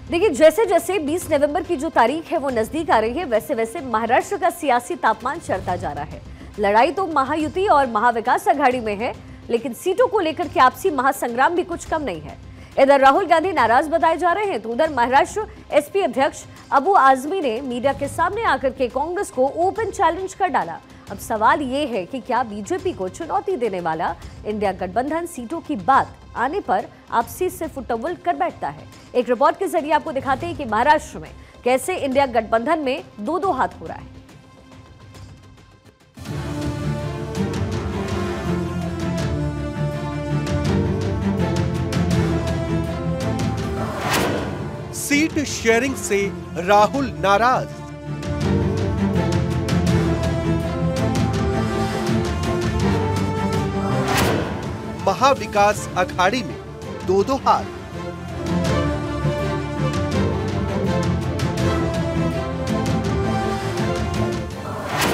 देखिए, जैसे जैसे 20 नवंबर की जो तारीख है वो नजदीक आ रही है, वैसे वैसे महाराष्ट्र का सियासी तापमान चढ़ता जा रहा है। लड़ाई तो महायुति और महाविकास आघाड़ी में है, लेकिन सीटों को लेकर के आपसी महासंग्राम भी कुछ कम नहीं है। इधर राहुल गांधी नाराज बताए जा रहे हैं, तो उधर महाराष्ट्र एसपी अध्यक्ष अबू आजमी ने मीडिया के सामने आकर के कांग्रेस को ओपन चैलेंज कर डाला। अब सवाल ये है कि क्या बीजेपी को चुनौती देने वाला इंडिया गठबंधन सीटों की बात आने पर आपसी से फुटबॉल कर बैठता है। एक रिपोर्ट के जरिए आपको दिखाते हैं कि महाराष्ट्र में कैसे इंडिया गठबंधन में दो दो हाथ हो रहा है। सीट शेयरिंग से राहुल नाराज। महाविकास अखाड़ी में दो दो हाथ।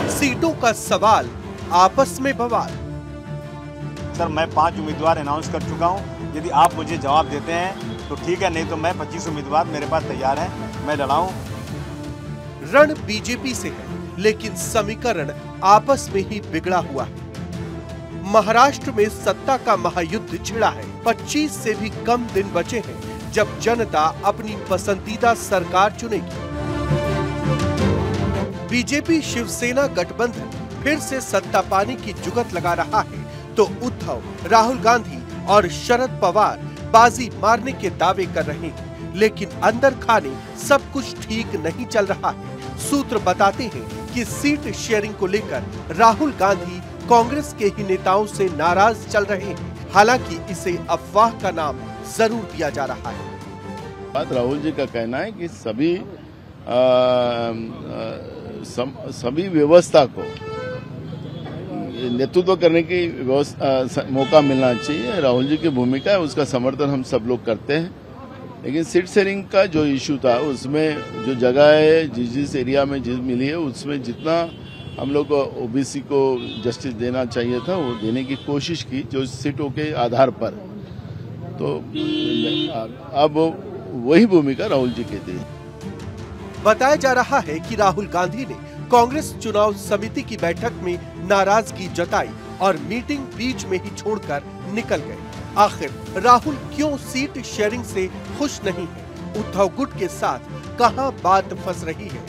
सीटों का सवाल, आपस में बवाल। सर, मैं 5 उम्मीदवार अनाउंस कर चुका हूं। यदि आप मुझे जवाब देते हैं तो ठीक है, नहीं तो मैं 25 उम्मीदवार मेरे पास तैयार हैं, मैं लड़ाऊं। रण बीजेपी से है, लेकिन समीकरण आपस में ही बिगड़ा हुआ है। महाराष्ट्र में सत्ता का महायुद्ध छिड़ा है। 25 से भी कम दिन बचे हैं जब जनता अपनी पसंदीदा सरकार चुनेगी। बीजेपी शिवसेना गठबंधन फिर से सत्ता पाने की जुगत लगा रहा है, तो उद्धव, राहुल गांधी और शरद पवार बाजी मारने के दावे कर रहे हैं, लेकिन अंदर खाने सब कुछ ठीक नहीं चल रहा है। सूत्र बताते हैं कि सीट शेयरिंग को लेकर राहुल गांधी कांग्रेस के ही नेताओं से नाराज चल रहे हैं। हालांकि इसे अफवाह का नाम जरूर दिया जा रहा है। बात राहुल जी का कहना है कि सभी व्यवस्था को नेतृत्व करने की मौका मिलना चाहिए। राहुल जी की भूमिका है, उसका समर्थन हम सब लोग करते हैं। लेकिन सीट शेयरिंग का जो इश्यू था, उसमें जो जगह है जिस एरिया में मिली है, उसमें जितना हम लोग ओबीसी को जस्टिस देना चाहिए था वो देने की कोशिश की, जो सीटों के आधार पर। तो अब वही भूमिका राहुल जी की थी। बताया जा रहा है कि राहुल गांधी ने कांग्रेस चुनाव समिति की बैठक में नाराजगी जताई और मीटिंग बीच में ही छोड़कर निकल गए। आखिर राहुल क्यों सीट शेयरिंग से खुश नहीं है? उद्धव गुट के साथ कहां बात फंस रही है?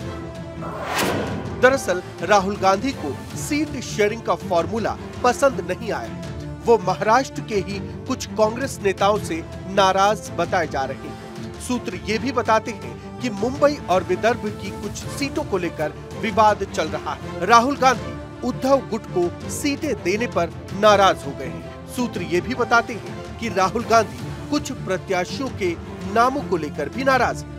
दरअसल राहुल गांधी को सीट शेयरिंग का फॉर्मूला पसंद नहीं आया। वो महाराष्ट्र के ही कुछ कांग्रेस नेताओं से नाराज बताए जा रहे हैं। सूत्र ये भी बताते हैं कि मुंबई और विदर्भ की कुछ सीटों को लेकर विवाद चल रहा है। राहुल गांधी उद्धव गुट को सीटें देने पर नाराज हो गए हैं। सूत्र ये भी बताते हैं कि राहुल गांधी कुछ प्रत्याशियों के नामों को लेकर भी नाराज हैं।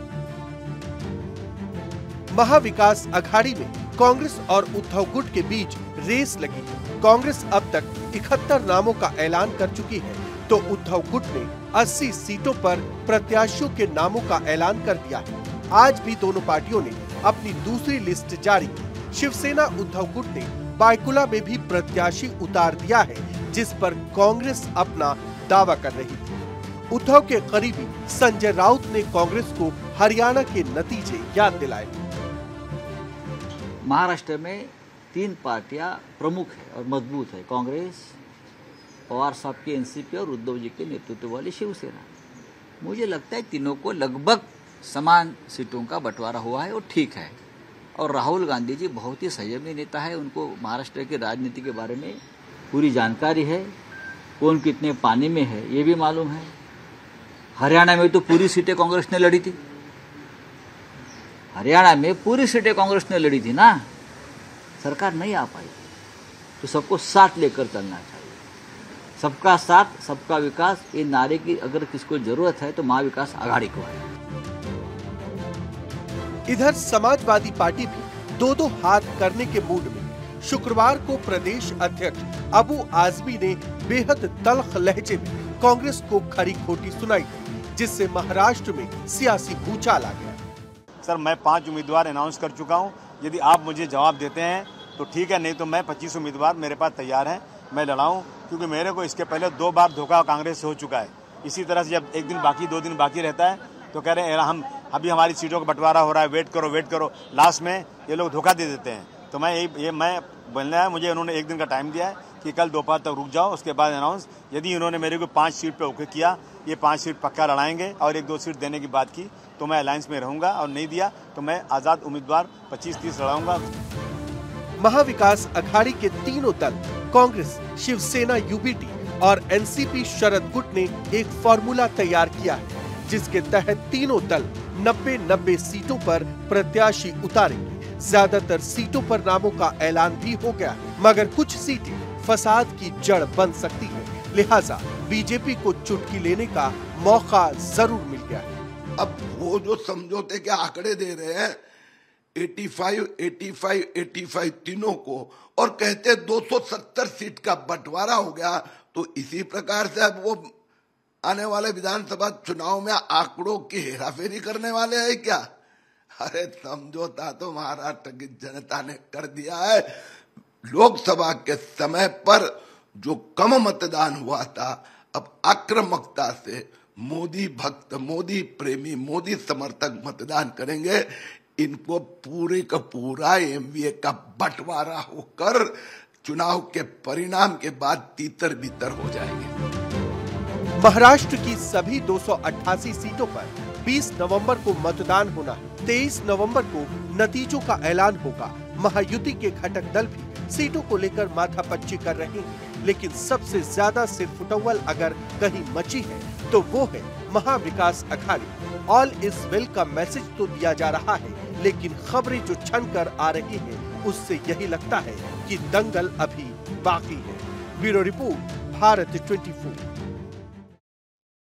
महाविकास अखाड़ी में कांग्रेस और उद्धव गुट के बीच रेस लगी है। कांग्रेस अब तक 71 नामों का ऐलान कर चुकी है, तो उद्धव गुट ने 80 सीटों पर प्रत्याशियों के नामों का ऐलान कर दिया है। आज भी दोनों पार्टियों ने अपनी दूसरी लिस्ट जारी की। शिवसेना उद्धव गुट ने बायकुला में भी प्रत्याशी उतार दिया है, जिस पर कांग्रेस अपना दावा कर रही थी। उद्धव के करीबी संजय राउत ने कांग्रेस को हरियाणा के नतीजे याद दिलाए। महाराष्ट्र में 3 पार्टियां प्रमुख है और मजबूत है, कांग्रेस, पवार साहब की एनसीपी और उद्धव जी के नेतृत्व वाली शिवसेना। मुझे लगता है तीनों को लगभग समान सीटों का बंटवारा हुआ है और ठीक है। और राहुल गांधी जी बहुत ही संयमी नेता है, उनको महाराष्ट्र की राजनीति के बारे में पूरी जानकारी है, कौन कितने पानी में है ये भी मालूम है। हरियाणा में तो पूरी सीटें कांग्रेस ने लड़ी थी, हरियाणा में पूरी सीटें कांग्रेस ने लड़ी थी ना, सरकार नहीं आ पाई। तो सबको साथ लेकर चलना चाहिए। सबका साथ सबका विकास, ये नारे की अगर किसको जरूरत है तो महाविकास आघाड़ी को है। इधर समाजवादी पार्टी भी दो दो हाथ करने के मूड में। शुक्रवार को प्रदेश अध्यक्ष अबू आजमी ने बेहद तल्ख लहजे में कांग्रेस को खरी खोटी सुनाई थी, जिससे महाराष्ट्र में सियासी भूचाल आ गया। सर, मैं 5 उम्मीदवार अनाउंस कर चुका हूं। यदि आप मुझे जवाब देते हैं तो ठीक है, नहीं तो मैं 25 उम्मीदवार मेरे पास तैयार हैं, मैं लड़ाऊं। क्योंकि मेरे को इसके पहले 2 बार धोखा कांग्रेस से हो चुका है। इसी तरह से जब एक दिन बाकी 2 दिन बाकी रहता है तो कह रहे हैं हम अभी हमारी सीटों का बंटवारा हो रहा है, वेट करो, लास्ट में ये लोग धोखा दे देते हैं। तो मैं बोलना है, मुझे उन्होंने 1 दिन का टाइम दिया है कि कल दोपहर तक रुक जाओ, उसके बाद अनाउंस। यदि उन्होंने मेरे को 5 सीट पे ओके किया, ये 5 सीट पक्का लड़ाएंगे और 1-2 सीट देने की बात की तो मैं अलायंस में रहूंगा, और नहीं दिया तो मैं आजाद उम्मीदवार 25-30 लड़ाऊंगा। महाविकास अघाड़ी के तीनों दल कांग्रेस, शिवसेना यूबीटी और एनसीपी शरद गुट ने एक फॉर्मूला तैयार किया है, जिसके तहत तीनों दल 90-90 सीटों पर प्रत्याशी उतारेंगे। ज्यादातर सीटों पर नामों का ऐलान भी हो गया है, मगर कुछ सीटें फसाद की जड़ बन सकती है, लिहाजा बीजेपी को चुटकी लेने का मौका जरूर मिल गया है। अब वो जो समझौते के आंकड़े दे रहे हैं 85 तीनों को, और कहते 270 सीट का बंटवारा हो गया, तो इसी प्रकार से अब वो आने वाले विधानसभा चुनाव में आंकड़ों की हेराफेरी करने वाले हैं क्या? अरे समझौता तो महाराष्ट्र की जनता ने कर दिया है। लोकसभा के समय पर जो कम मतदान हुआ था, अब आक्रामकता से मोदी भक्त, मोदी प्रेमी, मोदी समर्थक मतदान करेंगे। इनको पूरे का पूरा एमवीए का बंटवारा होकर चुनाव के परिणाम के बाद तीतर बीतर हो जाएंगे। महाराष्ट्र की सभी 288 सीटों पर 20 नवंबर को मतदान होना है। 23 नवंबर को नतीजों का ऐलान होगा। महायुति के घटक दल भी सीटों को लेकर माथापच्ची कर रहे हैं, लेकिन सबसे ज्यादा सिरफुटौल अगर कहीं मची है तो वो है Maha Vikas Aghadi. All is well का मैसेज तो दिया जा रहा है, लेकिन खबरें जो छन कर आ रही हैं, उससे यही लगता है कि दंगल अभी बाकी है। Bureau report, Bharat 24।